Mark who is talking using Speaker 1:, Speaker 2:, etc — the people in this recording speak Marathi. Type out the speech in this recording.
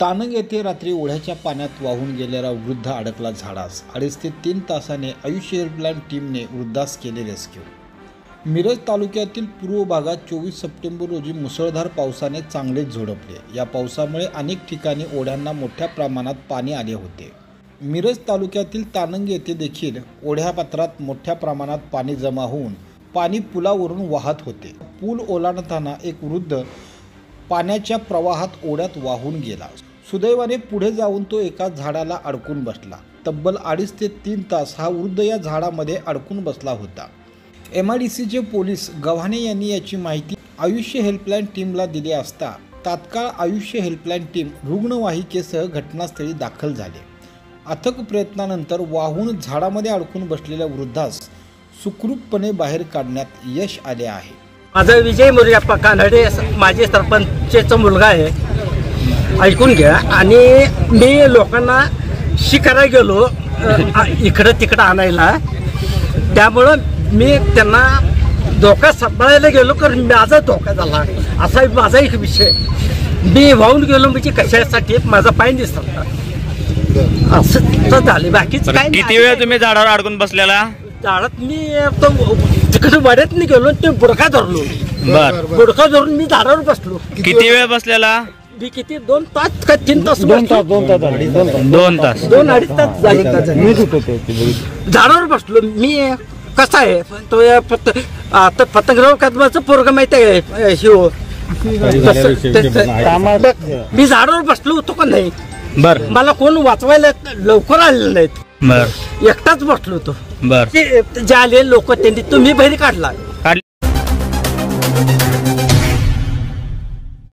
Speaker 1: तानंग येथे रात्री ओढ्याच्या पाण्यात वाहून गेलेला वृद्ध अडकला झाडास 2.5 ते 3 तासाने आयुष्य हेल्पलाईन टीमने वृद्धास केले रेस्क्यू। मिरज तालुक्यातील पूर्व भागात 24 सप्टेंबर रोजी मुसळधार पावसाने चांगलेच झोडपले। या पावसामुळे अनेक ठिकाणी ओढ्यांना मोठ्या प्रमाणात पाणी आले होते। मिरज तालुक्यातील तानंग येथे देखील ओढ्यापात्रात मोठ्या प्रमाणात पाणी जमा होऊन पाणी पुलावरून वाहत होते। पूल ओलांडताना एक वृद्ध पाण्याच्या प्रवाहात ओढ्यात वाहून गेला। सुदैवाने पुढे जाऊन तो एका झाडाला अडकून बसला। तब्बल 2.5 ते 3 तास हा वृद्ध या झाडामध्ये अडकून बसला होता। MIDCचे पोलीस गव्हाणे यांनी याची माहिती आयुष्य हेल्पलाईन टीमला दिली असता तात्काळ आयुष्य हेल्पलाईन टीम रुग्णवाहिकेसह घटनास्थळी दाखल झाले। अथक प्रयत्नानंतर वाहून झाडामध्ये अडकून बसलेल्या वृद्धास सुखरूपपणे बाहेर काढण्यात यश आले आहे।
Speaker 2: माझा विजय मोरप्पा कानडे माझे सरपंचचा मुलगा आहे, ऐकून घ्या। आणि मी लोकांना शिकायला गेलो इकडं तिकडं आणायला, त्यामुळं मी त्यांना धोका सांभाळायला गेलो कारण माझा धोका झाला असा माझा एक विषय। मी वाहून गेलो म्हणजे कशासाठी माझा पाय दिसला असं झाले, बाकीच काय।
Speaker 3: किती वेळ तुम्ही झाडावर अडकून बसलेला?
Speaker 2: झाडात मी तिकडे वाड्यात नाही गेलो, ते बुडका धरलो।
Speaker 3: बर,
Speaker 2: बुडका धरून मी झाडावर बसलो।
Speaker 3: किती वेळ बसलेला?
Speaker 2: मी किती 2 तास का 3 तास?
Speaker 3: 2 तास
Speaker 2: 2-2.5 तास झाडावर बसलो मी। कसं आहे तो आता पतंगराव कदमाचं पोरग माहिती आहे शिव, मी झाडावर बसलो होतो का नाही।
Speaker 3: बर,
Speaker 2: मला कोण वाचवायला लवकर आलेलं नाहीत,
Speaker 3: बर,
Speaker 2: एकटाच बसलो होतो।
Speaker 3: बर,
Speaker 2: जे आले लोक त्यांनी तुम्ही बाहेर काढला